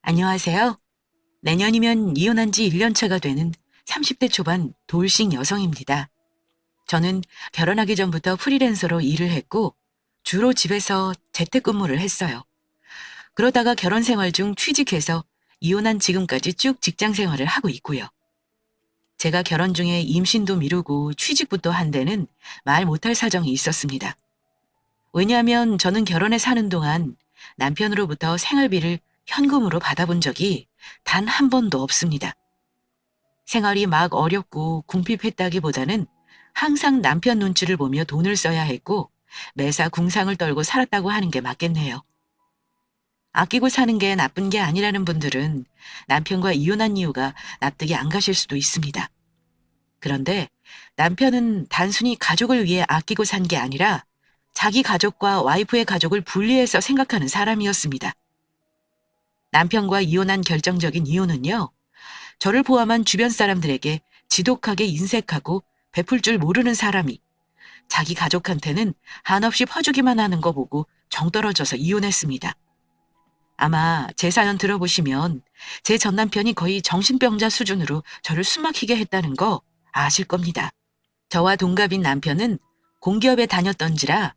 안녕하세요. 내년이면 이혼한 지 1년 차가 되는 30대 초반 돌싱 여성입니다. 저는 결혼하기 전부터 프리랜서로 일을 했고 주로 집에서 재택근무를 했어요. 그러다가 결혼 생활 중 취직해서 이혼한 지금까지 쭉 직장 생활을 하고 있고요. 제가 결혼 중에 임신도 미루고 취직부터 한 데는 말 못할 사정이 있었습니다. 왜냐하면 저는 결혼해 사는 동안 남편으로부터 생활비를 현금으로 받아본 적이 단 한 번도 없습니다. 생활이 막 어렵고 궁핍했다기보다는 항상 남편 눈치를 보며 돈을 써야 했고 매사 궁상을 떨고 살았다고 하는 게 맞겠네요. 아끼고 사는 게 나쁜 게 아니라는 분들은 남편과 이혼한 이유가 납득이 안 가실 수도 있습니다. 그런데 남편은 단순히 가족을 위해 아끼고 산 게 아니라 자기 가족과 와이프의 가족을 분리해서 생각하는 사람이었습니다. 남편과 이혼한 결정적인 이유는요. 저를 포함한 주변 사람들에게 지독하게 인색하고 베풀 줄 모르는 사람이 자기 가족한테는 한없이 퍼주기만 하는 거 보고 정 떨어져서 이혼했습니다. 아마 제 사연 들어보시면 제 전남편이 거의 정신병자 수준으로 저를 숨막히게 했다는 거 아실 겁니다. 저와 동갑인 남편은 공기업에 다녔던지라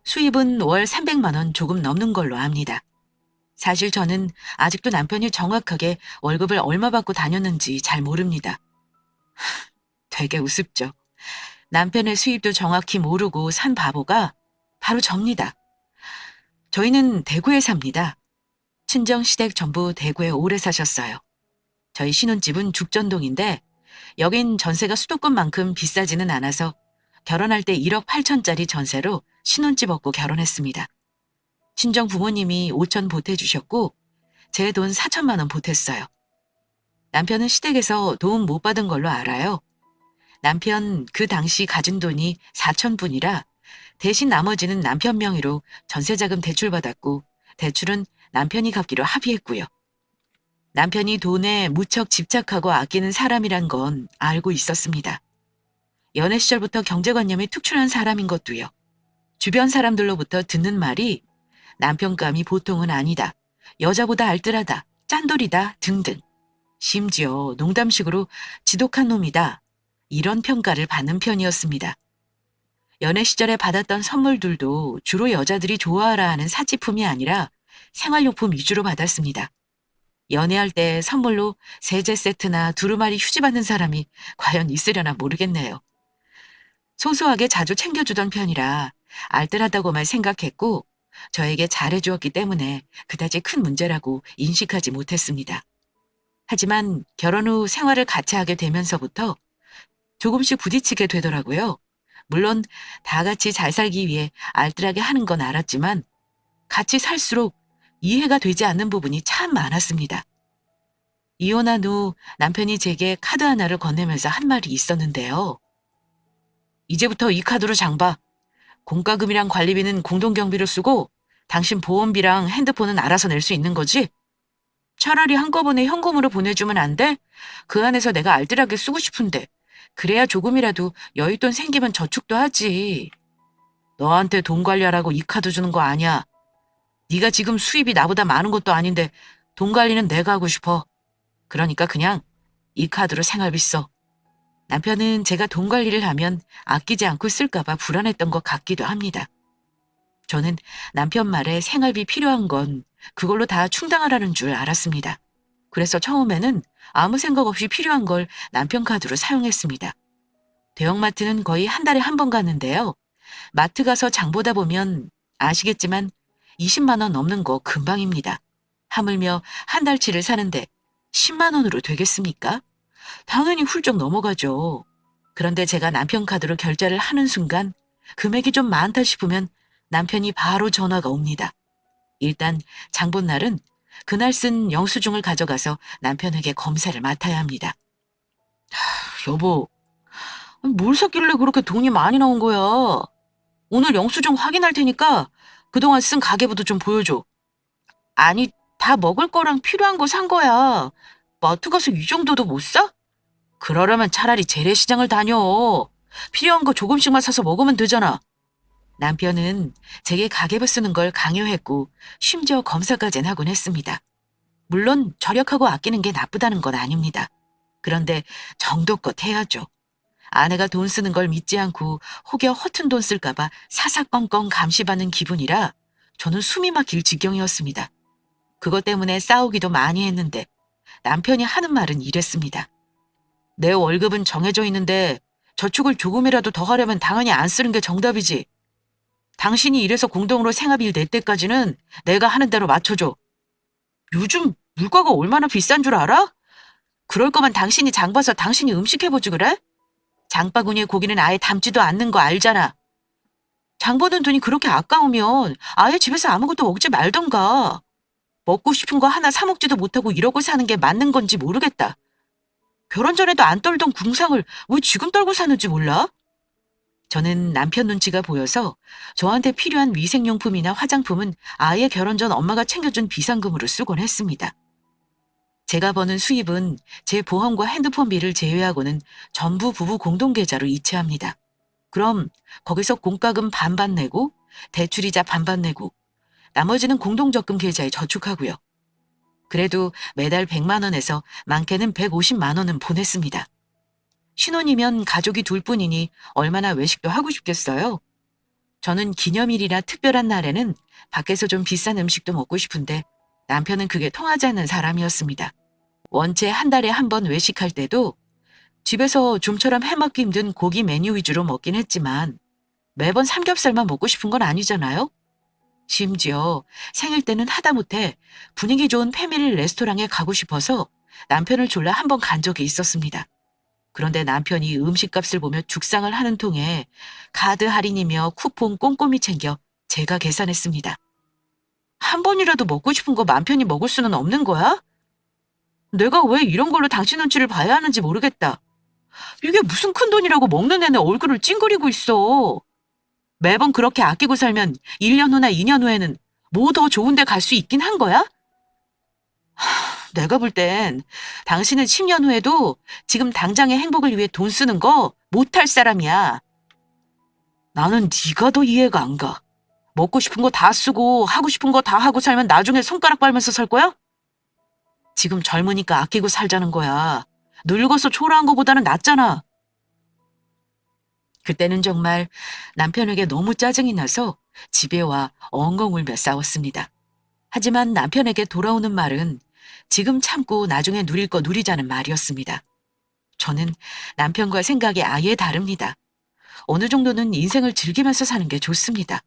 수입은 월 300만 원 조금 넘는 걸로 압니다. 사실 저는 아직도 남편이 정확하게 월급을 얼마 받고 다녔는지 잘 모릅니다. 되게 우습죠. 남편의 수입도 정확히 모르고 산 바보가 바로 접니다. 저희는 대구에 삽니다. 친정 시댁 전부 대구에 오래 사셨어요. 저희 신혼집은 죽전동인데 여긴 전세가 수도권만큼 비싸지는 않아서 결혼할 때 1억 8천짜리 전세로 신혼집 얻고 결혼했습니다. 친정 부모님이 5천 보태주셨고 제 돈 4천만 원 보탰어요. 남편은 시댁에서 도움 못 받은 걸로 알아요. 남편 그 당시 가진 돈이 4천 분이라 대신 나머지는 남편 명의로 전세자금 대출받았고 대출은 남편이 갚기로 합의했고요. 남편이 돈에 무척 집착하고 아끼는 사람이란 건 알고 있었습니다. 연애 시절부터 경제관념이 특출한 사람인 것도요. 주변 사람들로부터 듣는 말이 남편감이 보통은 아니다, 여자보다 알뜰하다, 짠돌이다 등등. 심지어 농담식으로 지독한 놈이다. 이런 평가를 받는 편이었습니다. 연애 시절에 받았던 선물들도 주로 여자들이 좋아하라 하는 사치품이 아니라 생활용품 위주로 받았습니다. 연애할 때 선물로 세제 세트나 두루마리 휴지 받는 사람이 과연 있으려나 모르겠네요. 소소하게 자주 챙겨주던 편이라 알뜰하다고만 생각했고 저에게 잘해주었기 때문에 그다지 큰 문제라고 인식하지 못했습니다. 하지만 결혼 후 생활을 같이 하게 되면서부터 조금씩 부딪히게 되더라고요. 물론 다 같이 잘 살기 위해 알뜰하게 하는 건 알았지만 같이 살수록 이해가 되지 않는 부분이 참 많았습니다. 이혼한 후 남편이 제게 카드 하나를 건네면서 한 말이 있었는데요. 이제부터 이 카드로 장 봐. 공과금이랑 관리비는 공동경비로 쓰고 당신 보험비랑 핸드폰은 알아서 낼 수 있는 거지? 차라리 한꺼번에 현금으로 보내주면 안 돼? 그 안에서 내가 알뜰하게 쓰고 싶은데 그래야 조금이라도 여윳돈 생기면 저축도 하지. 너한테 돈 관리하라고 이 카드 주는 거 아니야. 네가 지금 수입이 나보다 많은 것도 아닌데 돈 관리는 내가 하고 싶어. 그러니까 그냥 이 카드로 생활비 써. 남편은 제가 돈 관리를 하면 아끼지 않고 쓸까봐 불안했던 것 같기도 합니다. 저는 남편 말에 생활비 필요한 건 그걸로 다 충당하라는 줄 알았습니다. 그래서 처음에는 아무 생각 없이 필요한 걸 남편 카드로 사용했습니다. 대형마트는 거의 한 달에 한 번 갔는데요. 마트 가서 장 보다 보면 아시겠지만 20만 원 넘는 거 금방입니다. 하물며 한 달치를 사는데 10만 원으로 되겠습니까? 당연히 훌쩍 넘어가죠. 그런데 제가 남편 카드로 결제를 하는 순간 금액이 좀 많다 싶으면 남편이 바로 전화가 옵니다. 일단 장 본 날은 그날 쓴 영수증을 가져가서 남편에게 검사를 맡아야 합니다. 여보, 뭘 샀길래 그렇게 돈이 많이 나온 거야? 오늘 영수증 확인할 테니까 그동안 쓴 가계부도 좀 보여줘. 아니, 다 먹을 거랑 필요한 거 산 거야. 마트 가서 이 정도도 못 사? 그러려면 차라리 재래시장을 다녀. 필요한 거 조금씩만 사서 먹으면 되잖아. 남편은 제게 가계부 쓰는 걸 강요했고 심지어 검사까지 하곤 했습니다. 물론 절약하고 아끼는 게 나쁘다는 건 아닙니다. 그런데 정도껏 해야죠. 아내가 돈 쓰는 걸 믿지 않고 혹여 허튼 돈 쓸까봐 사사건건 감시받는 기분이라 저는 숨이 막힐 지경이었습니다. 그것 때문에 싸우기도 많이 했는데 남편이 하는 말은 이랬습니다. 내 월급은 정해져 있는데 저축을 조금이라도 더 하려면 당연히 안 쓰는 게 정답이지. 당신이 일해서 공동으로 생활비를 낼 때까지는 내가 하는 대로 맞춰줘. 요즘 물가가 얼마나 비싼 줄 알아? 그럴 거면 당신이 장 봐서 당신이 음식 해보지 그래? 장바구니에 고기는 아예 담지도 않는 거 알잖아. 장 보는 돈이 그렇게 아까우면 아예 집에서 아무것도 먹지 말던가. 먹고 싶은 거 하나 사 먹지도 못하고 이러고 사는 게 맞는 건지 모르겠다. 결혼 전에도 안 떨던 궁상을 왜 지금 떨고 사는지 몰라? 저는 남편 눈치가 보여서 저한테 필요한 위생용품이나 화장품은 아예 결혼 전 엄마가 챙겨준 비상금으로 쓰곤 했습니다. 제가 버는 수입은 제 보험과 핸드폰비를 제외하고는 전부 부부 공동계좌로 이체합니다. 그럼 거기서 공과금 반반 내고 대출이자 반반 내고 나머지는 공동적금 계좌에 저축하고요. 그래도 매달 100만 원에서 많게는 150만 원은 보냈습니다. 신혼이면 가족이 둘뿐이니 얼마나 외식도 하고 싶겠어요? 저는 기념일이나 특별한 날에는 밖에서 좀 비싼 음식도 먹고 싶은데 남편은 그게 통하지 않는 사람이었습니다. 원체 한 달에 한 번 외식할 때도 집에서 좀처럼 해먹기 힘든 고기 메뉴 위주로 먹긴 했지만 매번 삼겹살만 먹고 싶은 건 아니잖아요? 심지어 생일 때는 하다못해 분위기 좋은 패밀리 레스토랑에 가고 싶어서 남편을 졸라 한 번 간 적이 있었습니다. 그런데 남편이 음식값을 보며 죽상을 하는 통에 카드 할인이며 쿠폰 꼼꼼히 챙겨 제가 계산했습니다. 한 번이라도 먹고 싶은 거 맘 편히 먹을 수는 없는 거야? 내가 왜 이런 걸로 당신 눈치를 봐야 하는지 모르겠다. 이게 무슨 큰돈이라고 먹는 내내 얼굴을 찡그리고 있어. 매번 그렇게 아끼고 살면 1년 후나 2년 후에는 뭐 더 좋은 데 갈 수 있긴 한 거야? 내가 볼 땐 당신은 10년 후에도 지금 당장의 행복을 위해 돈 쓰는 거 못할 사람이야. 나는 네가 더 이해가 안 가. 먹고 싶은 거 다 쓰고 하고 싶은 거 다 하고 살면 나중에 손가락 빨면서 살 거야? 지금 젊으니까 아끼고 살자는 거야. 늙어서 초라한 거보다는 낫잖아. 그때는 정말 남편에게 너무 짜증이 나서 집에 와 엉엉 울며 싸웠습니다. 하지만 남편에게 돌아오는 말은 지금 참고 나중에 누릴 거 누리자는 말이었습니다. 저는 남편과 생각이 아예 다릅니다. 어느 정도는 인생을 즐기면서 사는 게 좋습니다.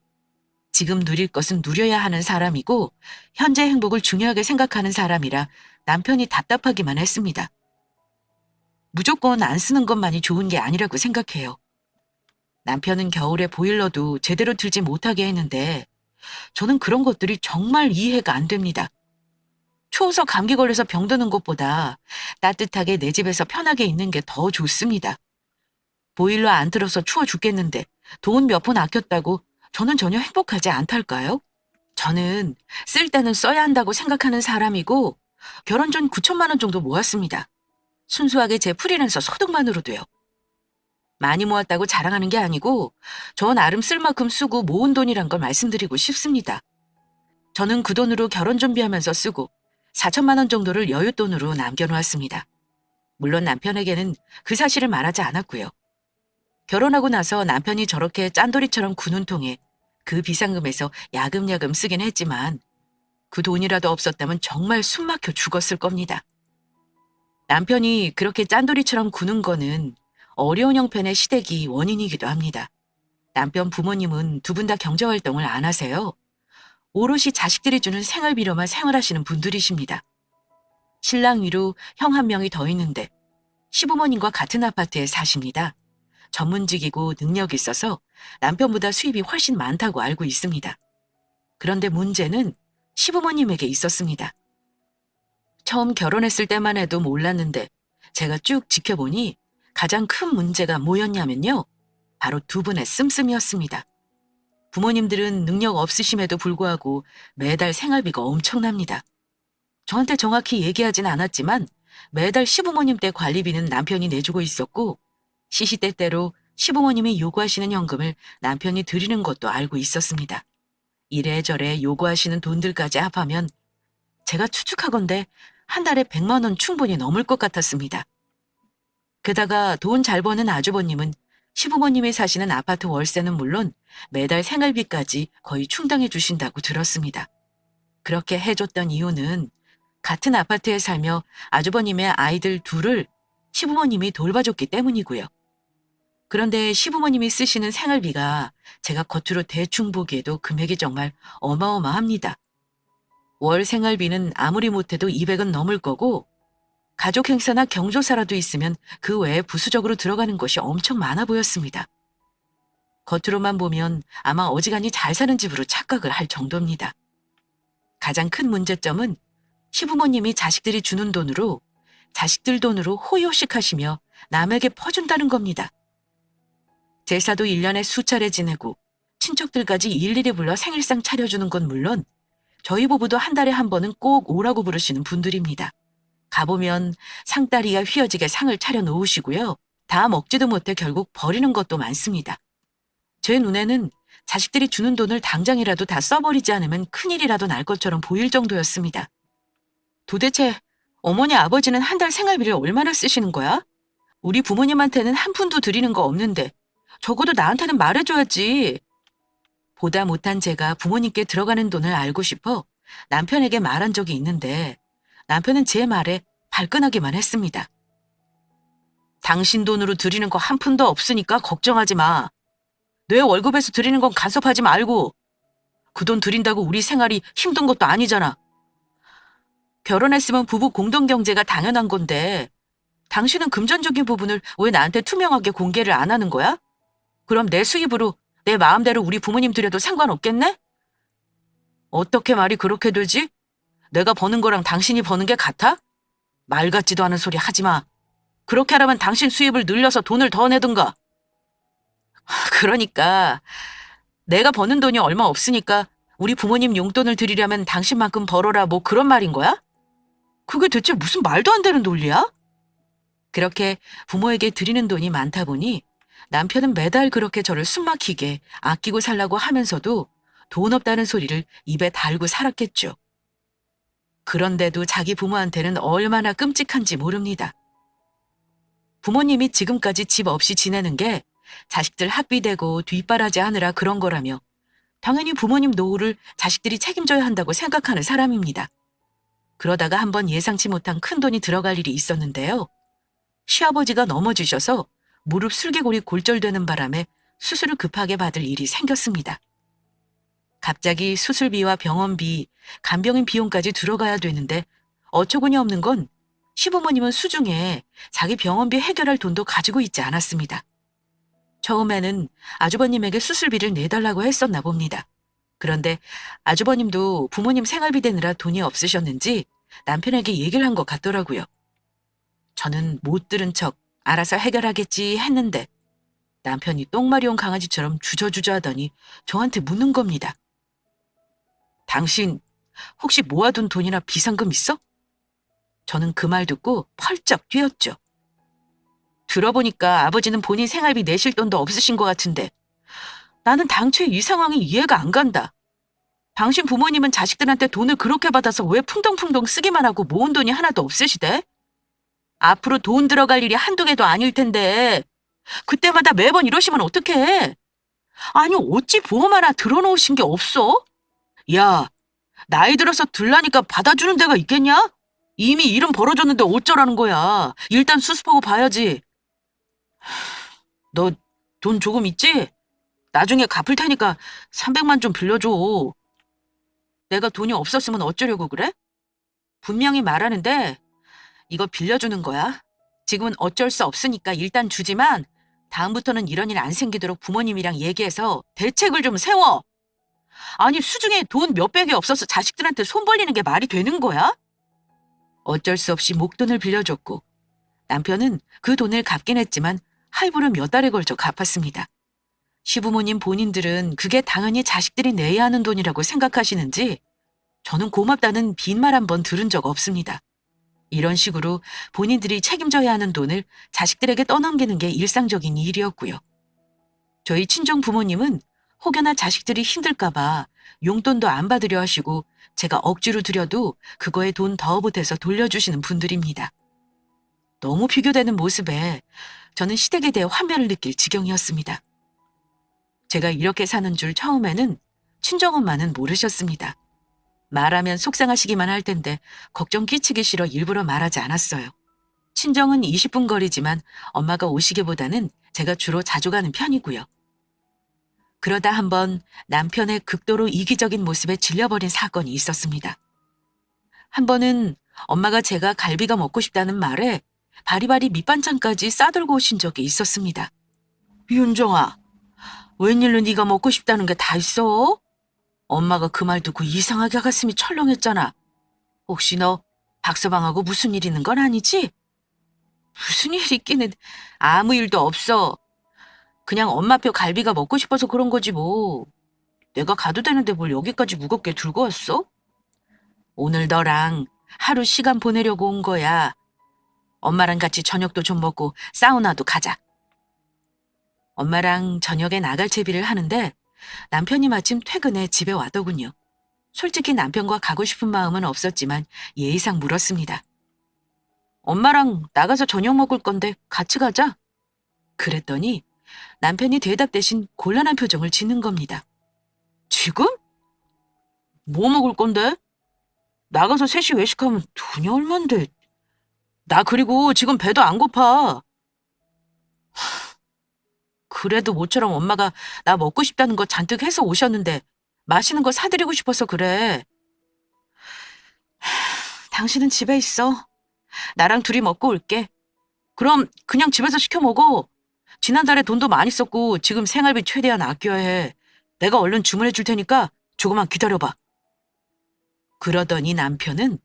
지금 누릴 것은 누려야 하는 사람이고 현재 행복을 중요하게 생각하는 사람이라 남편이 답답하기만 했습니다. 무조건 안 쓰는 것만이 좋은 게 아니라고 생각해요. 남편은 겨울에 보일러도 제대로 틀지 못하게 했는데 저는 그런 것들이 정말 이해가 안 됩니다. 추워서 감기 걸려서 병드는 것보다 따뜻하게 내 집에서 편하게 있는 게 더 좋습니다. 보일러 안 틀어서 추워 죽겠는데 돈 몇 푼 아꼈다고 저는 전혀 행복하지 않달까요? 저는 쓸 때는 써야 한다고 생각하는 사람이고 결혼 전 9천만 원 정도 모았습니다. 순수하게 제 프리랜서 소득만으로도요. 많이 모았다고 자랑하는 게 아니고 저 나름 쓸 만큼 쓰고 모은 돈이란 걸 말씀드리고 싶습니다. 저는 그 돈으로 결혼 준비하면서 쓰고 4천만 원 정도를 여윳돈으로 남겨놓았습니다. 물론 남편에게는 그 사실을 말하지 않았고요. 결혼하고 나서 남편이 저렇게 짠돌이처럼 구는 통에 그 비상금에서 야금야금 쓰긴 했지만 그 돈이라도 없었다면 정말 숨막혀 죽었을 겁니다. 남편이 그렇게 짠돌이처럼 구는 거는 어려운 형편의 시댁이 원인이기도 합니다. 남편 부모님은 두 분 다 경제활동을 안 하세요. 오롯이 자식들이 주는 생활비로만 생활하시는 분들이십니다. 신랑 위로 형 한 명이 더 있는데 시부모님과 같은 아파트에 사십니다. 전문직이고 능력이 있어서 남편보다 수입이 훨씬 많다고 알고 있습니다. 그런데 문제는 시부모님에게 있었습니다. 처음 결혼했을 때만 해도 몰랐는데 제가 쭉 지켜보니 가장 큰 문제가 뭐였냐면요. 바로 두 분의 씀씀이었습니다. 부모님들은 능력 없으심에도 불구하고 매달 생활비가 엄청납니다. 저한테 정확히 얘기하진 않았지만 매달 시부모님 댁 관리비는 남편이 내주고 있었고 시시때때로 시부모님이 요구하시는 현금을 남편이 드리는 것도 알고 있었습니다. 이래저래 요구하시는 돈들까지 합하면 제가 추측하건대 한 달에 100만 원 충분히 넘을 것 같았습니다. 게다가 돈 잘 버는 아주버님은 시부모님이 사시는 아파트 월세는 물론 매달 생활비까지 거의 충당해 주신다고 들었습니다. 그렇게 해줬던 이유는 같은 아파트에 살며 아주버님의 아이들 둘을 시부모님이 돌봐줬기 때문이고요. 그런데 시부모님이 쓰시는 생활비가 제가 겉으로 대충 보기에도 금액이 정말 어마어마합니다. 월 생활비는 아무리 못해도 200은 넘을 거고 가족 행사나 경조사라도 있으면 그 외에 부수적으로 들어가는 것이 엄청 많아 보였습니다. 겉으로만 보면 아마 어지간히 잘 사는 집으로 착각을 할 정도입니다. 가장 큰 문제점은 시부모님이 자식들이 주는 돈으로 자식들 돈으로 호의호식하시며 남에게 퍼준다는 겁니다. 제사도 1년에 수차례 지내고 친척들까지 일일이 불러 생일상 차려주는 건 물론 저희 부부도 한 달에 한 번은 꼭 오라고 부르시는 분들입니다. 가보면 상다리가 휘어지게 상을 차려 놓으시고요. 다 먹지도 못해 결국 버리는 것도 많습니다. 제 눈에는 자식들이 주는 돈을 당장이라도 다 써버리지 않으면 큰일이라도 날 것처럼 보일 정도였습니다. 도대체 어머니 아버지는 한 달 생활비를 얼마나 쓰시는 거야? 우리 부모님한테는 한 푼도 드리는 거 없는데 적어도 나한테는 말해줘야지. 보다 못한 제가 부모님께 들어가는 돈을 알고 싶어 남편에게 말한 적이 있는데 남편은 제 말에 발끈하기만 했습니다. 당신 돈으로 드리는 거 한 푼도 없으니까 걱정하지 마. 내 월급에서 드리는 건 간섭하지 말고. 그 돈 드린다고 우리 생활이 힘든 것도 아니잖아. 결혼했으면 부부 공동경제가 당연한 건데 당신은 금전적인 부분을 왜 나한테 투명하게 공개를 안 하는 거야? 그럼 내 수입으로 내 마음대로 우리 부모님 드려도 상관없겠네? 어떻게 말이 그렇게 되지? 내가 버는 거랑 당신이 버는 게 같아? 말 같지도 않은 소리 하지 마. 그렇게 하려면 당신 수입을 늘려서 돈을 더 내든가. 그러니까 내가 버는 돈이 얼마 없으니까 우리 부모님 용돈을 드리려면 당신만큼 벌어라 뭐 그런 말인 거야? 그게 대체 무슨 말도 안 되는 논리야? 그렇게 부모에게 드리는 돈이 많다 보니 남편은 매달 그렇게 저를 숨막히게 아끼고 살라고 하면서도 돈 없다는 소리를 입에 달고 살았겠죠. 그런데도 자기 부모한테는 얼마나 끔찍한지 모릅니다. 부모님이 지금까지 집 없이 지내는 게 자식들 학비 대고 뒷바라지 하느라 그런 거라며 당연히 부모님 노후를 자식들이 책임져야 한다고 생각하는 사람입니다. 그러다가 한번 예상치 못한 큰돈이 들어갈 일이 있었는데요. 시아버지가 넘어지셔서 무릎 슬개골이 골절되는 바람에 수술을 급하게 받을 일이 생겼습니다. 갑자기 수술비와 병원비, 간병인 비용까지 들어가야 되는데 어처구니 없는 건 시부모님은 수중에 자기 병원비 해결할 돈도 가지고 있지 않았습니다. 처음에는 아주버님에게 수술비를 내달라고 했었나 봅니다. 그런데 아주버님도 부모님 생활비 대느라 돈이 없으셨는지 남편에게 얘기를 한 것 같더라고요. 저는 못 들은 척 알아서 해결하겠지 했는데 남편이 똥마리 온 강아지처럼 주저주저 하더니 저한테 묻는 겁니다. 당신 혹시 모아둔 돈이나 비상금 있어? 저는 그 말 듣고 펄쩍 뛰었죠. 들어보니까 아버지는 본인 생활비 내실 돈도 없으신 것 같은데 나는 당초에 이 상황이 이해가 안 간다. 당신 부모님은 자식들한테 돈을 그렇게 받아서 왜 풍덩풍덩 쓰기만 하고 모은 돈이 하나도 없으시대? 앞으로 돈 들어갈 일이 한두 개도 아닐 텐데 그때마다 매번 이러시면 어떡해? 아니 어찌 보험 하나 들어놓으신 게 없어? 야, 나이 들어서 들라니까 받아주는 데가 있겠냐? 이미 일은 벌어졌는데 어쩌라는 거야. 일단 수습하고 봐야지. 너 돈 조금 있지? 나중에 갚을 테니까 300만 좀 빌려줘. 내가 돈이 없었으면 어쩌려고 그래? 분명히 말하는데 이거 빌려주는 거야. 지금은 어쩔 수 없으니까 일단 주지만 다음부터는 이런 일 안 생기도록 부모님이랑 얘기해서 대책을 좀 세워. 아니 수중에 돈 몇백이 없어서 자식들한테 손 벌리는 게 말이 되는 거야? 어쩔 수 없이 목돈을 빌려줬고 남편은 그 돈을 갚긴 했지만 할부를 몇 달에 걸쳐 갚았습니다. 시부모님 본인들은 그게 당연히 자식들이 내야 하는 돈이라고 생각하시는지 저는 고맙다는 빈말 한 번 들은 적 없습니다. 이런 식으로 본인들이 책임져야 하는 돈을 자식들에게 떠넘기는 게 일상적인 일이었고요. 저희 친정 부모님은 혹여나 자식들이 힘들까봐 용돈도 안 받으려 하시고 제가 억지로 드려도 그거에 돈 더 보태서 돌려주시는 분들입니다. 너무 비교되는 모습에 저는 시댁에 대해 환멸을 느낄 지경이었습니다. 제가 이렇게 사는 줄 처음에는 친정엄마는 모르셨습니다. 말하면 속상하시기만 할 텐데 걱정 끼치기 싫어 일부러 말하지 않았어요. 친정은 20분 거리지만 엄마가 오시기보다는 제가 주로 자주 가는 편이고요. 그러다 한번 남편의 극도로 이기적인 모습에 질려버린 사건이 있었습니다. 한 번은 엄마가 제가 갈비가 먹고 싶다는 말에 바리바리 밑반찬까지 싸들고 오신 적이 있었습니다. 윤정아, 웬일로 네가 먹고 싶다는 게 다 있어? 엄마가 그 말 듣고 이상하게 가슴이 철렁했잖아. 혹시 너 박서방하고 무슨 일 있는 건 아니지? 무슨 일 있기는 아무 일도 없어. 그냥 엄마표 갈비가 먹고 싶어서 그런 거지 뭐. 내가 가도 되는데 뭘 여기까지 무겁게 들고 왔어? 오늘 너랑 하루 시간 보내려고 온 거야. 엄마랑 같이 저녁도 좀 먹고 사우나도 가자. 엄마랑 저녁에 나갈 채비를 하는데 남편이 마침 퇴근해 집에 왔더군요. 솔직히 남편과 가고 싶은 마음은 없었지만 예의상 물었습니다. 엄마랑 나가서 저녁 먹을 건데 같이 가자. 그랬더니 남편이 대답 대신 곤란한 표정을 짓는 겁니다. 지금? 뭐 먹을 건데? 나가서 셋이 외식하면 돈이 얼만데. 나 그리고 지금 배도 안 고파. 그래도 모처럼 엄마가 나 먹고 싶다는 거 잔뜩 해서 오셨는데 맛있는 거 사드리고 싶어서 그래. 당신은 집에 있어. 나랑 둘이 먹고 올게. 그럼 그냥 집에서 시켜 먹어. 지난달에 돈도 많이 썼고 지금 생활비 최대한 아껴야 해. 내가 얼른 주문해 줄 테니까 조금만 기다려봐. 그러더니 남편은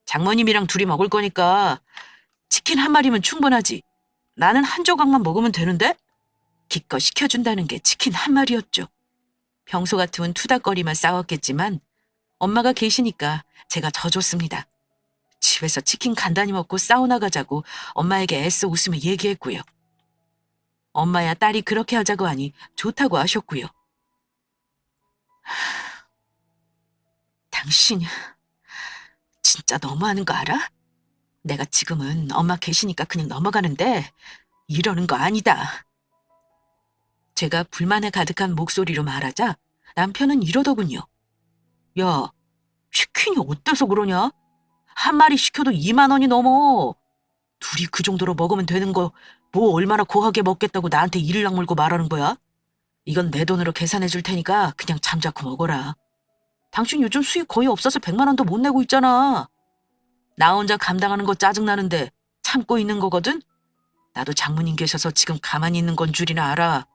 장모님이랑 둘이 먹을 거니까 치킨 한 마리면 충분하지. 나는 한 조각만 먹으면 되는데? 기껏 시켜준다는 게 치킨 한 마리였죠. 평소 같으면 투닥거리만 싸웠겠지만 엄마가 계시니까 제가 더 좋습니다. 집에서 치킨 간단히 먹고 사우나 가자고 엄마에게 애써 웃으며 얘기했고요. 엄마야 딸이 그렇게 하자고 하니 좋다고 하셨고요. 당신 진짜 너무하는 거 알아? 내가 지금은 엄마 계시니까 그냥 넘어가는데 이러는 거 아니다. 제가 불만에 가득한 목소리로 말하자 남편은 이러더군요. 야, 치킨이 어때서 그러냐? 한 마리 시켜도 2만 원이 넘어. 둘이 그 정도로 먹으면 되는 거 뭐 얼마나 고하게 먹겠다고 나한테 이를 악물고 말하는 거야? 이건 내 돈으로 계산해 줄 테니까 그냥 잠자코 먹어라. 당신 요즘 수입 거의 없어서 100만 원도 못 내고 있잖아. 나 혼자 감당하는 거 짜증나는데 참고 있는 거거든? 나도 장모님 계셔서 지금 가만히 있는 건 줄이나 알아.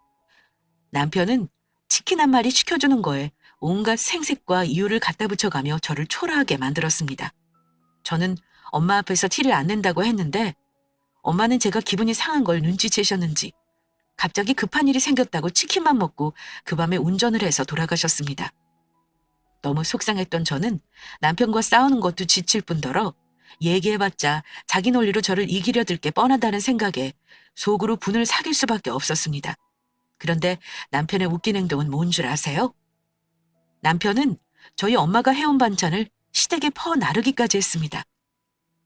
남편은 치킨 한 마리 시켜주는 거에 온갖 생색과 이유를 갖다 붙여가며 저를 초라하게 만들었습니다. 저는 엄마 앞에서 티를 안 낸다고 했는데 엄마는 제가 기분이 상한 걸 눈치채셨는지 갑자기 급한 일이 생겼다고 치킨만 먹고 그 밤에 운전을 해서 돌아가셨습니다. 너무 속상했던 저는 남편과 싸우는 것도 지칠 뿐더러 얘기해봤자 자기 논리로 저를 이기려 들 게 뻔하다는 생각에 속으로 분을 사귈 수밖에 없었습니다. 그런데 남편의 웃긴 행동은 뭔 줄 아세요? 남편은 저희 엄마가 해온 반찬을 시댁에 퍼 나르기까지 했습니다.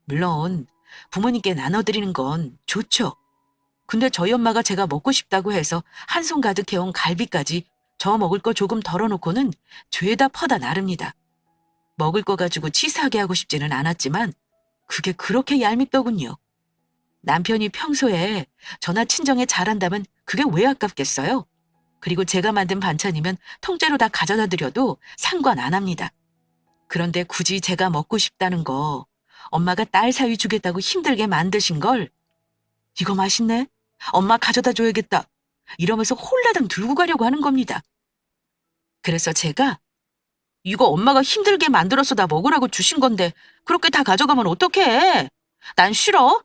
물론 부모님께 나눠드리는 건 좋죠. 근데 저희 엄마가 제가 먹고 싶다고 해서 한 손 가득 해온 갈비까지 저 먹을 거 조금 덜어놓고는 죄다 퍼다 나릅니다. 먹을 거 가지고 치사하게 하고 싶지는 않았지만 그게 그렇게 얄밉더군요. 남편이 평소에 저나 친정에 잘한다면 그게 왜 아깝겠어요? 그리고 제가 만든 반찬이면 통째로 다 가져다 드려도 상관 안 합니다. 그런데 굳이 제가 먹고 싶다는 거 엄마가 딸 사위 주겠다고 힘들게 만드신 걸 이거 맛있네? 엄마 가져다 줘야겠다. 이러면서 홀라당 들고 가려고 하는 겁니다. 그래서 제가 이거 엄마가 힘들게 만들어서 나 먹으라고 주신 건데 그렇게 다 가져가면 어떡해? 난 싫어.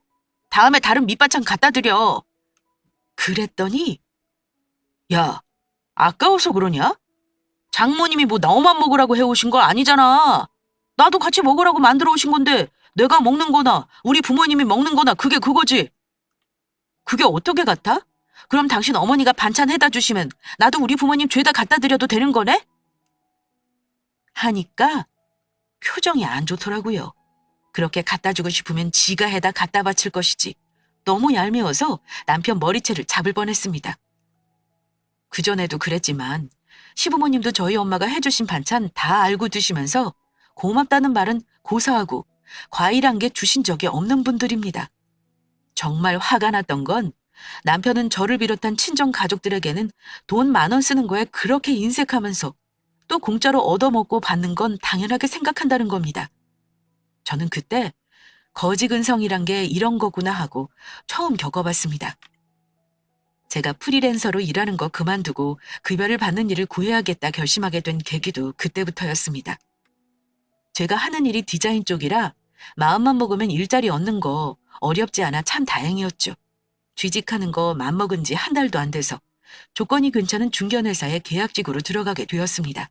다음에 다른 밑반찬 갖다 드려. 그랬더니 야, 아까워서 그러냐? 장모님이 뭐 너만 먹으라고 해오신 거 아니잖아. 나도 같이 먹으라고 만들어 오신 건데 내가 먹는 거나 우리 부모님이 먹는 거나 그게 그거지. 그게 어떻게 같아? 그럼 당신 어머니가 반찬 해다 주시면 나도 우리 부모님 죄다 갖다 드려도 되는 거네? 하니까 표정이 안 좋더라고요. 그렇게 갖다 주고 싶으면 지가 해다 갖다 바칠 것이지. 너무 얄미워서 남편 머리채를 잡을 뻔했습니다. 그전에도 그랬지만 시부모님도 저희 엄마가 해주신 반찬 다 알고 드시면서 고맙다는 말은 고사하고 과일 한 개 주신 적이 없는 분들입니다. 정말 화가 났던 건 남편은 저를 비롯한 친정 가족들에게는 돈 10,000원 쓰는 거에 그렇게 인색하면서 또 공짜로 얻어먹고 받는 건 당연하게 생각한다는 겁니다. 저는 그때 거지근성이란 게 이런 거구나 하고 처음 겪어봤습니다. 제가 프리랜서로 일하는 거 그만두고 급여를 받는 일을 구해야겠다 결심하게 된 계기도 그때부터였습니다. 제가 하는 일이 디자인 쪽이라 마음만 먹으면 일자리 얻는 거 어렵지 않아 참 다행이었죠. 취직하는 거 맘먹은 지 한 달도 안 돼서 조건이 괜찮은 중견회사에 계약직으로 들어가게 되었습니다.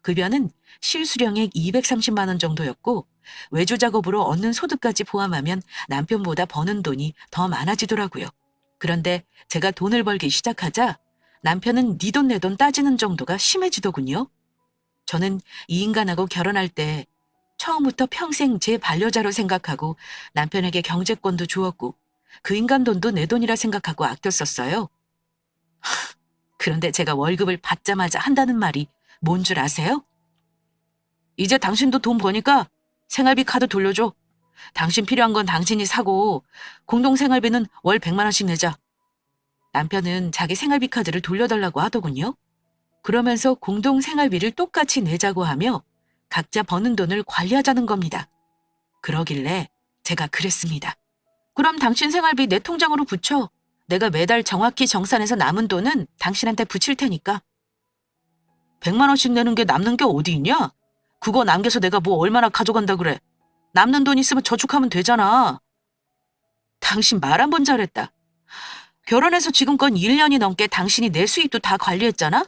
급여는 실수령액 230만 원 정도였고 외주 작업으로 얻는 소득까지 포함하면 남편보다 버는 돈이 더 많아지더라고요. 그런데 제가 돈을 벌기 시작하자 남편은 네 돈 내 돈 따지는 정도가 심해지더군요. 저는 이 인간하고 결혼할 때 처음부터 평생 제 반려자로 생각하고 남편에게 경제권도 주었고 그 인간 돈도 내 돈이라 생각하고 아꼈었어요. 그런데 제가 월급을 받자마자 한다는 말이 뭔 줄 아세요? 이제 당신도 돈 버니까 생활비 카드 돌려줘. 당신 필요한 건 당신이 사고 공동 생활비는 월 100만 원씩 내자. 남편은 자기 생활비 카드를 돌려달라고 하더군요. 그러면서 공동 생활비를 똑같이 내자고 하며 각자 버는 돈을 관리하자는 겁니다. 그러길래 제가 그랬습니다. 그럼 당신 생활비 내 통장으로 붙여. 내가 매달 정확히 정산해서 남은 돈은 당신한테 붙일 테니까. 100만 원씩 내는 게 남는 게 어디 있냐? 그거 남겨서 내가 뭐 얼마나 가져간다 그래. 남는 돈 있으면 저축하면 되잖아. 당신 말 한 번 잘했다. 결혼해서 지금껏 1년이 넘게 당신이 내 수입도 다 관리했잖아?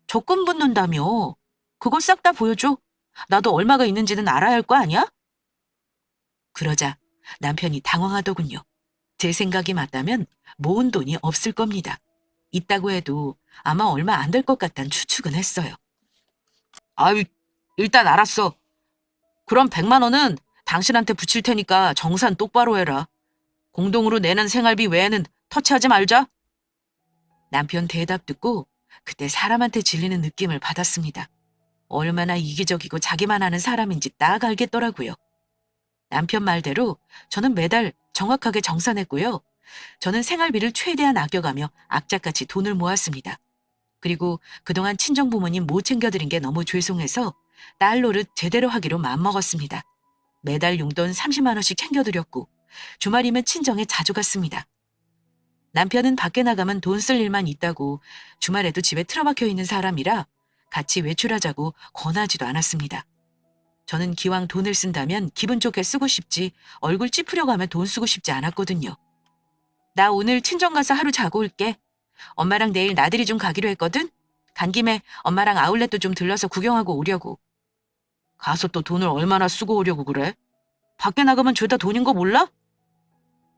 적금 붙는다며. 그거 싹 다 보여줘. 나도 얼마가 있는지는 알아야 할 거 아니야? 그러자 남편이 당황하더군요. 제 생각이 맞다면 모은 돈이 없을 겁니다. 있다고 해도 아마 얼마 안 될 것 같단 추측은 했어요. 아유, 일단 알았어. 그럼 100만 원은 당신한테 붙일 테니까 정산 똑바로 해라. 공동으로 내는 생활비 외에는 터치하지 말자. 남편 대답 듣고 그때 사람한테 질리는 느낌을 받았습니다. 얼마나 이기적이고 자기만 아는 사람인지 딱 알겠더라고요. 남편 말대로 저는 매달 정확하게 정산했고요. 저는 생활비를 최대한 아껴가며 악착같이 돈을 모았습니다. 그리고 그동안 친정부모님 못 챙겨드린 게 너무 죄송해서 딸 노릇 제대로 하기로 마음먹었습니다. 매달 용돈 30만 원씩 챙겨드렸고 주말이면 친정에 자주 갔습니다. 남편은 밖에 나가면 돈 쓸 일만 있다고 주말에도 집에 틀어박혀 있는 사람이라 같이 외출하자고 권하지도 않았습니다. 저는 기왕 돈을 쓴다면 기분 좋게 쓰고 싶지 얼굴 찌푸려고 하면 돈 쓰고 싶지 않았거든요. 나 오늘 친정 가서 하루 자고 올게. 엄마랑 내일 나들이 좀 가기로 했거든. 간 김에 엄마랑 아울렛도 좀 들러서 구경하고 오려고. 가서 또 돈을 얼마나 쓰고 오려고 그래? 밖에 나가면 죄다 돈인 거 몰라?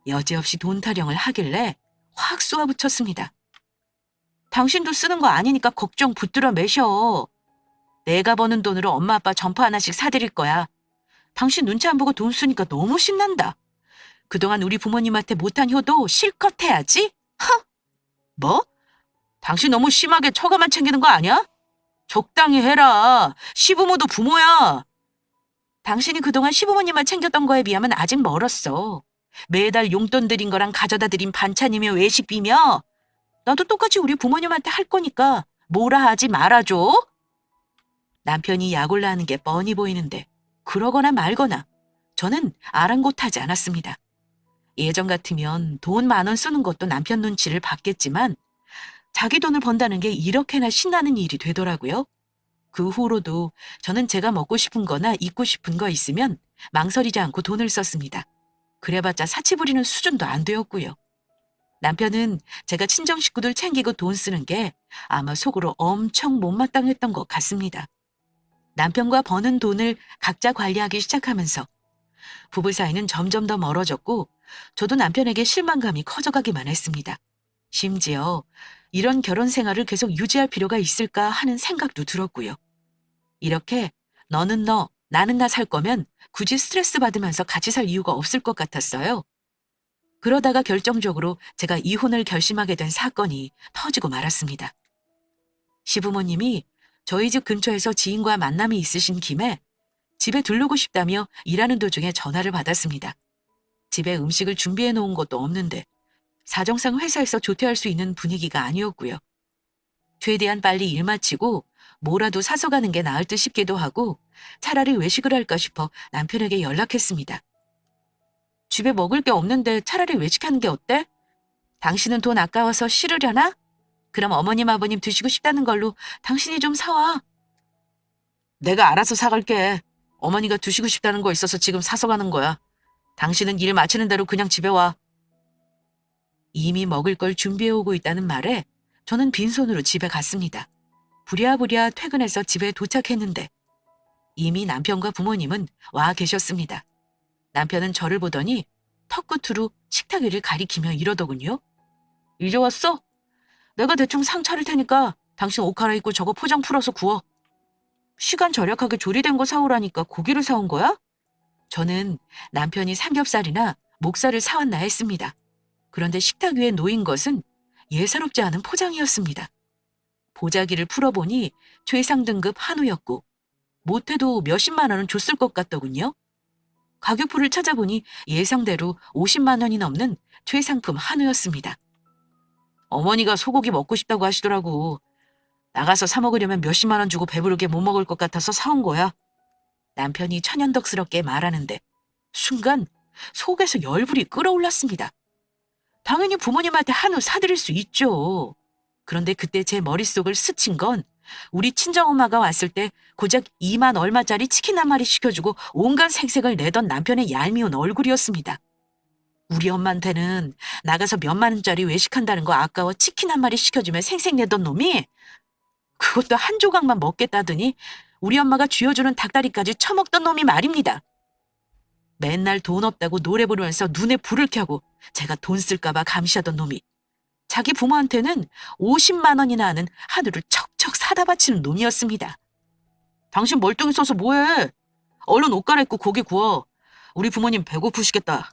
여지없이 돈 타령을 하길래 확 쏘아붙였습니다. 당신도 쓰는 거 아니니까 걱정 붙들어 매셔. 내가 버는 돈으로 엄마 아빠 점퍼 하나씩 사드릴 거야. 당신 눈치 안 보고 돈 쓰니까 너무 신난다. 그동안 우리 부모님한테 못한 효도 실컷 해야지. 허! 뭐? 당신 너무 심하게 처가만 챙기는 거 아니야? 적당히 해라. 시부모도 부모야. 당신이 그동안 시부모님만 챙겼던 거에 비하면 아직 멀었어. 매달 용돈 드린 거랑 가져다 드린 반찬이며 외식비며 나도 똑같이 우리 부모님한테 할 거니까 뭐라 하지 말아줘. 남편이 약올라 하는 게 뻔히 보이는데 그러거나 말거나 저는 아랑곳하지 않았습니다. 예전 같으면 돈 10,000원 쓰는 것도 남편 눈치를 받겠지만 자기 돈을 번다는 게 이렇게나 신나는 일이 되더라고요. 그 후로도 저는 제가 먹고 싶은 거나 입고 싶은 거 있으면 망설이지 않고 돈을 썼습니다. 그래봤자 사치 부리는 수준도 안 되었고요. 남편은 제가 친정 식구들 챙기고 돈 쓰는 게 아마 속으로 엄청 못마땅했던 것 같습니다. 남편과 버는 돈을 각자 관리하기 시작하면서 부부 사이는 점점 더 멀어졌고 저도 남편에게 실망감이 커져가기만 했습니다. 심지어 이런 결혼 생활을 계속 유지할 필요가 있을까 하는 생각도 들었고요. 이렇게 너는 너, 나는 나 살 거면 굳이 스트레스 받으면서 같이 살 이유가 없을 것 같았어요. 그러다가 결정적으로 제가 이혼을 결심하게 된 사건이 터지고 말았습니다. 시부모님이 저희 집 근처에서 지인과 만남이 있으신 김에 집에 들르고 싶다며 일하는 도중에 전화를 받았습니다. 집에 음식을 준비해 놓은 것도 없는데 사정상 회사에서 조퇴할 수 있는 분위기가 아니었고요. 최대한 빨리 일 마치고 뭐라도 사서 가는 게 나을 듯 싶기도 하고 차라리 외식을 할까 싶어 남편에게 연락했습니다. 집에 먹을 게 없는데 차라리 외식하는 게 어때? 당신은 돈 아까워서 싫으려나? 그럼 어머님 아버님 드시고 싶다는 걸로 당신이 좀 사와. 내가 알아서 사갈게. 어머니가 드시고 싶다는 거 있어서 지금 사서 가는 거야. 당신은 일 마치는 대로 그냥 집에 와. 이미 먹을 걸 준비해오고 있다는 말에 저는 빈손으로 집에 갔습니다. 부랴부랴 퇴근해서 집에 도착했는데 이미 남편과 부모님은 와 계셨습니다. 남편은 저를 보더니 턱끝으로 식탁 위를 가리키며 이러더군요. 이제 왔어? 내가 대충 상 차릴 테니까 당신 옷 갈아입고 저거 포장 풀어서 구워. 시간 절약하게 조리된 거 사오라니까 고기를 사온 거야? 저는 남편이 삼겹살이나 목살을 사왔나 했습니다. 그런데 식탁 위에 놓인 것은 예사롭지 않은 포장이었습니다. 보자기를 풀어보니 최상 등급 한우였고 못해도 몇십만 원은 줬을 것 같더군요. 가격표를 찾아보니 예상대로 50만 원이 넘는 최상품 한우였습니다. 어머니가 소고기 먹고 싶다고 하시더라고. 나가서 사 먹으려면 몇십만 원 주고 배부르게 못 먹을 것 같아서 사온 거야. 남편이 천연덕스럽게 말하는데 순간 속에서 열불이 끓어올랐습니다. 당연히 부모님한테 한우 사드릴 수 있죠. 그런데 그때 제 머릿속을 스친 건 우리 친정엄마가 왔을 때 고작 2만 얼마짜리 치킨 한 마리 시켜주고 온갖 색색을 내던 남편의 얄미운 얼굴이었습니다. 우리 엄마한테는 나가서 몇만 원짜리 외식한다는 거 아까워 치킨 한 마리 시켜주면 생색 내던 놈이 그것도 한 조각만 먹겠다더니 우리 엄마가 쥐어주는 닭다리까지 처먹던 놈이 말입니다. 맨날 돈 없다고 노래 부르면서 눈에 불을 켜고 제가 돈 쓸까봐 감시하던 놈이 자기 부모한테는 50만 원이나 하는 한우를 척척 사다 바치는 놈이었습니다. 당신 멀뚱히 서서 뭐해? 얼른 옷 갈아입고 고기 구워. 우리 부모님 배고프시겠다.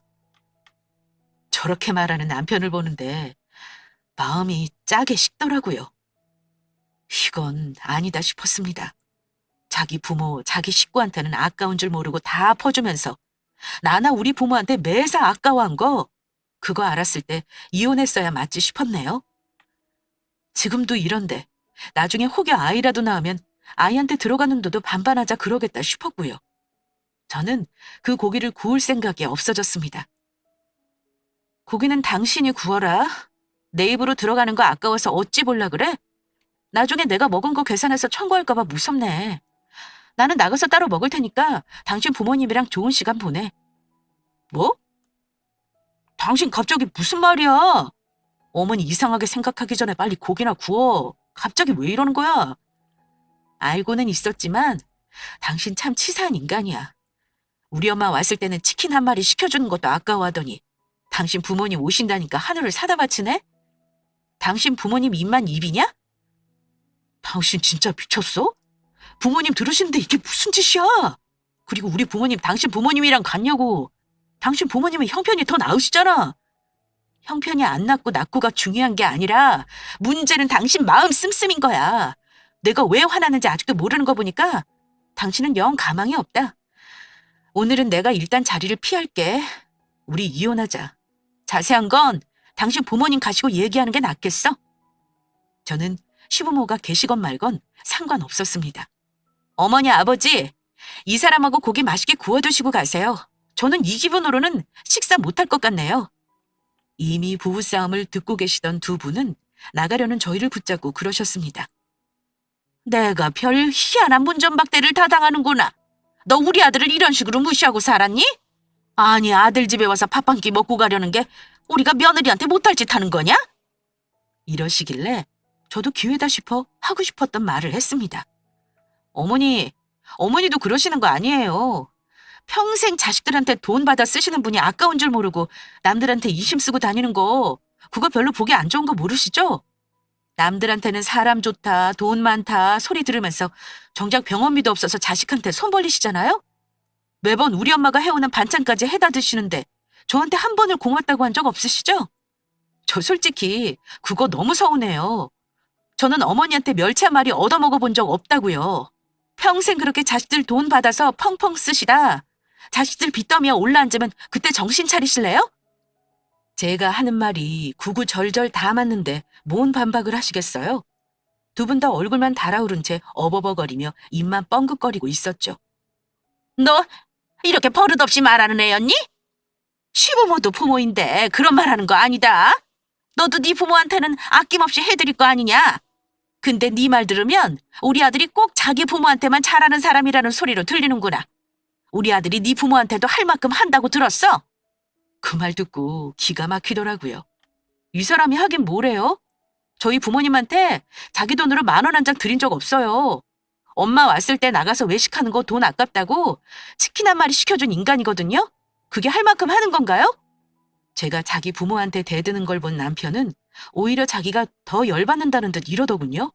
저렇게 말하는 남편을 보는데 마음이 짜게 식더라고요. 이건 아니다 싶었습니다. 자기 부모, 자기 식구한테는 아까운 줄 모르고 다 퍼주면서 나나 우리 부모한테 매사 아까워한 거 그거 알았을 때 이혼했어야 맞지 싶었네요. 지금도 이런데 나중에 혹여 아이라도 낳으면 아이한테 들어가는 돈도 반반하자 그러겠다 싶었고요. 저는 그 고기를 구울 생각이 없어졌습니다. 고기는 당신이 구워라. 내 입으로 들어가는 거 아까워서 어찌 볼라 그래? 나중에 내가 먹은 거 계산해서 청구할까 봐 무섭네. 나는 나가서 따로 먹을 테니까 당신 부모님이랑 좋은 시간 보내. 뭐? 당신 갑자기 무슨 말이야? 어머니 이상하게 생각하기 전에 빨리 고기나 구워. 갑자기 왜 이러는 거야? 알고는 있었지만 당신 참 치사한 인간이야. 우리 엄마 왔을 때는 치킨 한 마리 시켜주는 것도 아까워하더니 당신 부모님 오신다니까 한우를 사다 바치네? 당신 부모님 입만 입이냐? 당신 진짜 미쳤어? 부모님 들으시는데 이게 무슨 짓이야? 그리고 우리 부모님 당신 부모님이랑 같냐고. 당신 부모님은 형편이 더 나으시잖아. 형편이 안 낫고 낫고가 중요한 게 아니라 문제는 당신 마음 씀씀인 거야. 내가 왜 화나는지 아직도 모르는 거 보니까 당신은 영 가망이 없다. 오늘은 내가 일단 자리를 피할게. 우리 이혼하자. 자세한 건 당신 부모님 가시고 얘기하는 게 낫겠어? 저는 시부모가 계시건 말건 상관없었습니다. 어머니, 아버지, 이 사람하고 고기 맛있게 구워 드시고 가세요. 저는 이 기분으로는 식사 못할 것 같네요. 이미 부부싸움을 듣고 계시던 두 분은 나가려는 저희를 붙잡고 그러셨습니다. 내가 별 희한한 문전박대를 다 당하는구나. 너 우리 아들을 이런 식으로 무시하고 살았니? 아니, 아들 집에 와서 밥 한 끼 먹고 가려는 게 우리가 며느리한테 못할 짓 하는 거냐? 이러시길래 저도 기회다 싶어 하고 싶었던 말을 했습니다. 어머니도 그러시는 거 아니에요. 평생 자식들한테 돈 받아 쓰시는 분이 아까운 줄 모르고 남들한테 이심 쓰고 다니는 거 그거 별로 보기 안 좋은 거 모르시죠? 남들한테는 사람 좋다, 돈 많다 소리 들으면서 정작 병원비도 없어서 자식한테 손 벌리시잖아요? 매번 우리 엄마가 해오는 반찬까지 해다 드시는데 저한테 한 번을 고맙다고 한 적 없으시죠? 저 솔직히 그거 너무 서운해요. 저는 어머니한테 멸치 한 마리 얻어먹어 본 적 없다고요. 평생 그렇게 자식들 돈 받아서 펑펑 쓰시다. 자식들 빚더미에 올라앉으면 그때 정신 차리실래요? 제가 하는 말이 구구절절 다 맞는데 뭔 반박을 하시겠어요? 두 분 다 얼굴만 달아오른 채 어버버거리며 입만 뻥긋거리고 있었죠. 너 이렇게 버릇없이 말하는 애였니? 시부모도 부모인데 그런 말하는 거 아니다. 너도 네 부모한테는 아낌없이 해드릴 거 아니냐? 근데 네 말 들으면 우리 아들이 꼭 자기 부모한테만 잘하는 사람이라는 소리로 들리는구나. 우리 아들이 네 부모한테도 할 만큼 한다고 들었어? 그 말 듣고 기가 막히더라고요. 이 사람이 하긴 뭐래요? 저희 부모님한테 자기 돈으로 10,000원 한 장 드린 적 없어요. 엄마 왔을 때 나가서 외식하는 거 돈 아깝다고 치킨 한 마리 시켜준 인간이거든요? 그게 할 만큼 하는 건가요? 제가 자기 부모한테 대드는 걸 본 남편은 오히려 자기가 더 열받는다는 듯 이러더군요.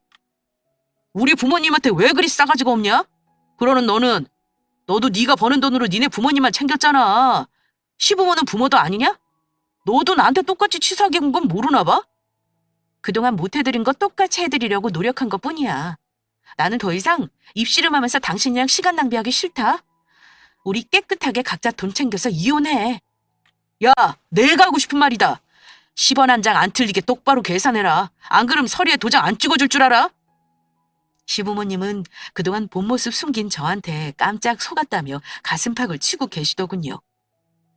우리 부모님한테 왜 그리 싸가지가 없냐? 그러는 너도 네가 버는 돈으로 니네 부모님만 챙겼잖아. 시부모는 부모도 아니냐? 너도 나한테 똑같이 치사하게 군 건 모르나 봐? 그동안 못 해드린 거 똑같이 해드리려고 노력한 것 뿐이야. 나는 더 이상 입씨름하면서 당신이랑 시간 낭비하기 싫다. 우리 깨끗하게 각자 돈 챙겨서 이혼해. 야, 내가 하고 싶은 말이다. 10원 한 장 안 틀리게 똑바로 계산해라. 안 그럼 서류에 도장 안 찍어줄 줄 알아? 시부모님은 그동안 본 모습 숨긴 저한테 깜짝 속았다며 가슴팍을 치고 계시더군요.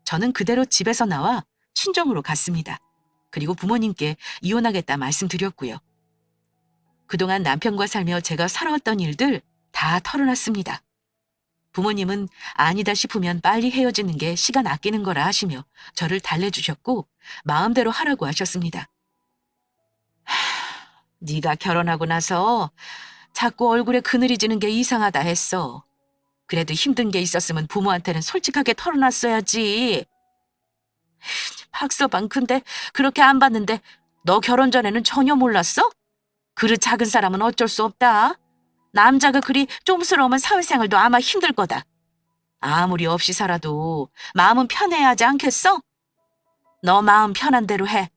저는 그대로 집에서 나와 친정으로 갔습니다. 그리고 부모님께 이혼하겠다 말씀드렸고요. 그동안 남편과 살며 제가 살아왔던 일들 다 털어놨습니다. 부모님은 아니다 싶으면 빨리 헤어지는 게 시간 아끼는 거라 하시며 저를 달래주셨고 마음대로 하라고 하셨습니다. 네가 결혼하고 나서 자꾸 얼굴에 그늘이 지는 게 이상하다 했어. 그래도 힘든 게 있었으면 부모한테는 솔직하게 털어놨어야지. 박서방 근데 그렇게 안 봤는데 너 결혼 전에는 전혀 몰랐어? 그릇 작은 사람은 어쩔 수 없다. 남자가 그리 쫌스러우면 사회생활도 아마 힘들 거다. 아무리 없이 살아도 마음은 편해야 하지 않겠어? 너 마음 편한 대로 해.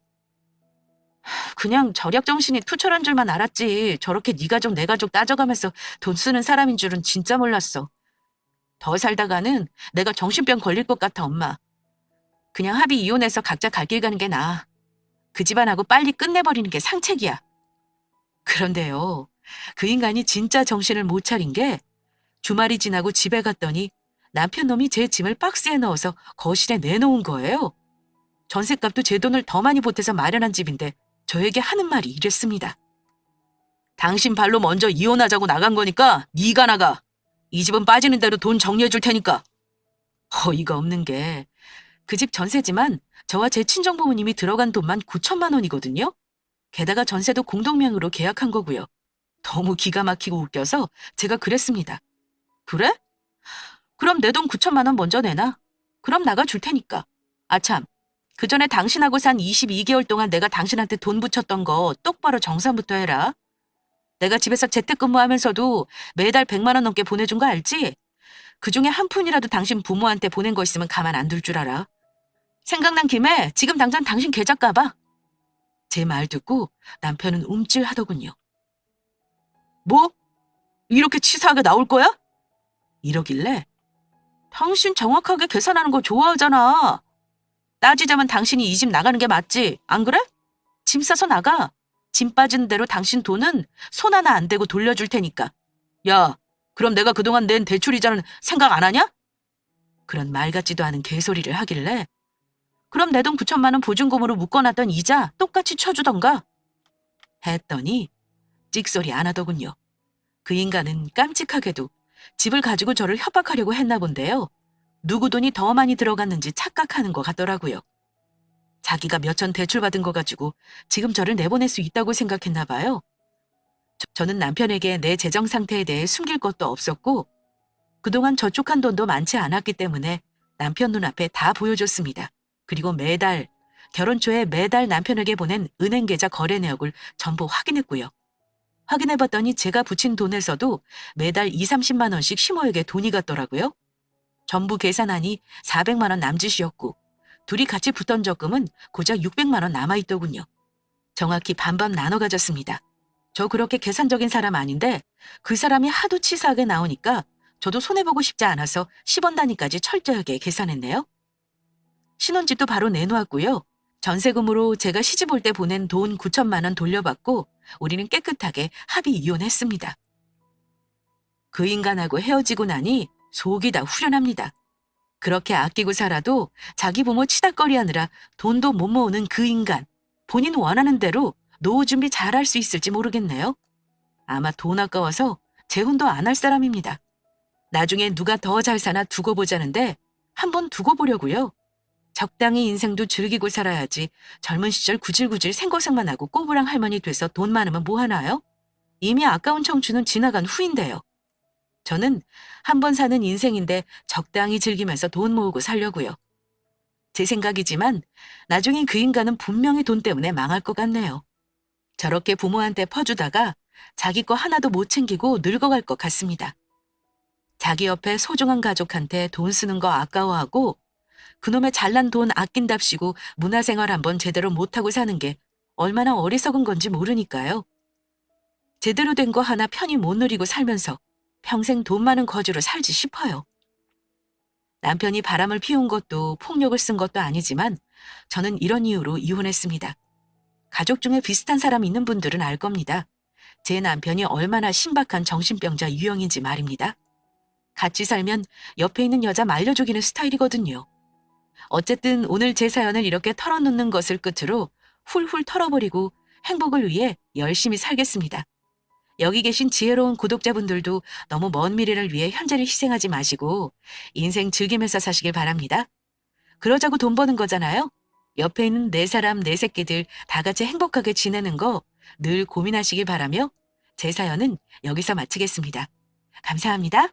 그냥 절약 정신이 투철한 줄만 알았지. 저렇게 네 가족 내 가족 따져가면서 돈 쓰는 사람인 줄은 진짜 몰랐어. 더 살다가는 내가 정신병 걸릴 것 같아, 엄마. 그냥 합의 이혼해서 각자 갈 길 가는 게 나아. 그 집안하고 빨리 끝내버리는 게 상책이야. 그런데요, 그 인간이 진짜 정신을 못 차린 게 주말이 지나고 집에 갔더니 남편 놈이 제 짐을 박스에 넣어서 거실에 내놓은 거예요. 전셋값도 제 돈을 더 많이 보태서 마련한 집인데 저에게 하는 말이 이랬습니다. 당신 발로 먼저 이혼하자고 나간 거니까 네가 나가. 이 집은 빠지는 대로 돈 정리해 줄 테니까. 어이가 없는 게 그 집 전세지만 저와 제 친정부모님이 들어간 돈만 9천만 원이거든요. 게다가 전세도 공동명의로 계약한 거고요. 너무 기가 막히고 웃겨서 제가 그랬습니다. 그래? 그럼 내 돈 9천만 원 먼저 내놔. 그럼 나가 줄 테니까. 아참, 그 전에 당신하고 산 22개월 동안 내가 당신한테 돈 붙였던 거 똑바로 정산부터 해라. 내가 집에서 재택근무하면서도 매달 100만 원 넘게 보내준 거 알지? 그중에 한 푼이라도 당신 부모한테 보낸 거 있으면 가만 안 둘 줄 알아. 생각난 김에 지금 당장 당신 계좌 까봐. 제 말 듣고 남편은 움찔하더군요. 뭐? 이렇게 치사하게 나올 거야? 이러길래 당신 정확하게 계산하는 거 좋아하잖아. 따지자면 당신이 이 집 나가는 게 맞지, 안 그래? 짐 싸서 나가. 짐 빠진 대로 당신 돈은 손 하나 안 대고 돌려줄 테니까. 야, 그럼 내가 그동안 낸 대출 이자는 생각 안 하냐? 그런 말 같지도 않은 개소리를 하길래 그럼 내 돈 9천만 원 보증금으로 묶어놨던 이자 똑같이 쳐주던가 했더니 찍소리 안 하더군요. 그 인간은 깜찍하게도 집을 가지고 저를 협박하려고 했나 본데요. 누구 돈이 더 많이 들어갔는지 착각하는 것 같더라고요. 자기가 몇 천 대출받은 거 가지고 지금 저를 내보낼 수 있다고 생각했나 봐요. 저는 남편에게 내 재정 상태에 대해 숨길 것도 없었고 그동안 저축한 돈도 많지 않았기 때문에 남편 눈앞에 다 보여줬습니다. 그리고 매달 결혼 초에 매달 남편에게 보낸 은행 계좌 거래 내역을 전부 확인했고요. 확인해봤더니 제가 붙인 돈에서도 매달 2, 30만 원씩 시모에게 돈이 갔더라고요. 전부 계산하니 400만 원 남짓이었고 둘이 같이 붙던 적금은 고작 600만 원 남아있더군요. 정확히 반반 나눠 가졌습니다. 저 그렇게 계산적인 사람 아닌데 그 사람이 하도 치사하게 나오니까 저도 손해보고 싶지 않아서 10원 단위까지 철저하게 계산했네요. 신혼집도 바로 내놓았고요. 전세금으로 제가 시집 올 때 보낸 돈 9천만 원 돌려받고 우리는 깨끗하게 합의 이혼했습니다. 그 인간하고 헤어지고 나니 속이 다 후련합니다. 그렇게 아끼고 살아도 자기 부모 치닥거리하느라 돈도 못 모으는 그 인간. 본인 원하는 대로 노후 준비 잘할 수 있을지 모르겠네요. 아마 돈 아까워서 재혼도 안 할 사람입니다. 나중에 누가 더 잘 사나 두고 보자는데 한번 두고 보려고요. 적당히 인생도 즐기고 살아야지 젊은 시절 구질구질 생고생만 하고 꼬부랑 할머니 돼서 돈 많으면 뭐 하나요? 이미 아까운 청춘은 지나간 후인데요. 저는 한 번 사는 인생인데 적당히 즐기면서 돈 모으고 살려고요. 제 생각이지만 나중엔 그 인간은 분명히 돈 때문에 망할 것 같네요. 저렇게 부모한테 퍼주다가 자기 거 하나도 못 챙기고 늙어갈 것 같습니다. 자기 옆에 소중한 가족한테 돈 쓰는 거 아까워하고 그놈의 잘난 돈 아낀답시고 문화생활 한번 제대로 못하고 사는 게 얼마나 어리석은 건지 모르니까요. 제대로 된 거 하나 편히 못 누리고 살면서 평생 돈 많은 거지로 살지 싶어요. 남편이 바람을 피운 것도 폭력을 쓴 것도 아니지만 저는 이런 이유로 이혼했습니다. 가족 중에 비슷한 사람 있는 분들은 알 겁니다. 제 남편이 얼마나 신박한 정신병자 유형인지 말입니다. 같이 살면 옆에 있는 여자 말려 죽이는 스타일이거든요. 어쨌든 오늘 제 사연을 이렇게 털어놓는 것을 끝으로 훌훌 털어버리고 행복을 위해 열심히 살겠습니다. 여기 계신 지혜로운 구독자분들도 너무 먼 미래를 위해 현재를 희생하지 마시고 인생 즐기면서 사시길 바랍니다. 그러자고 돈 버는 거잖아요. 옆에 있는 네 사람, 네 새끼들 다 같이 행복하게 지내는 거 늘 고민하시길 바라며 제 사연은 여기서 마치겠습니다. 감사합니다.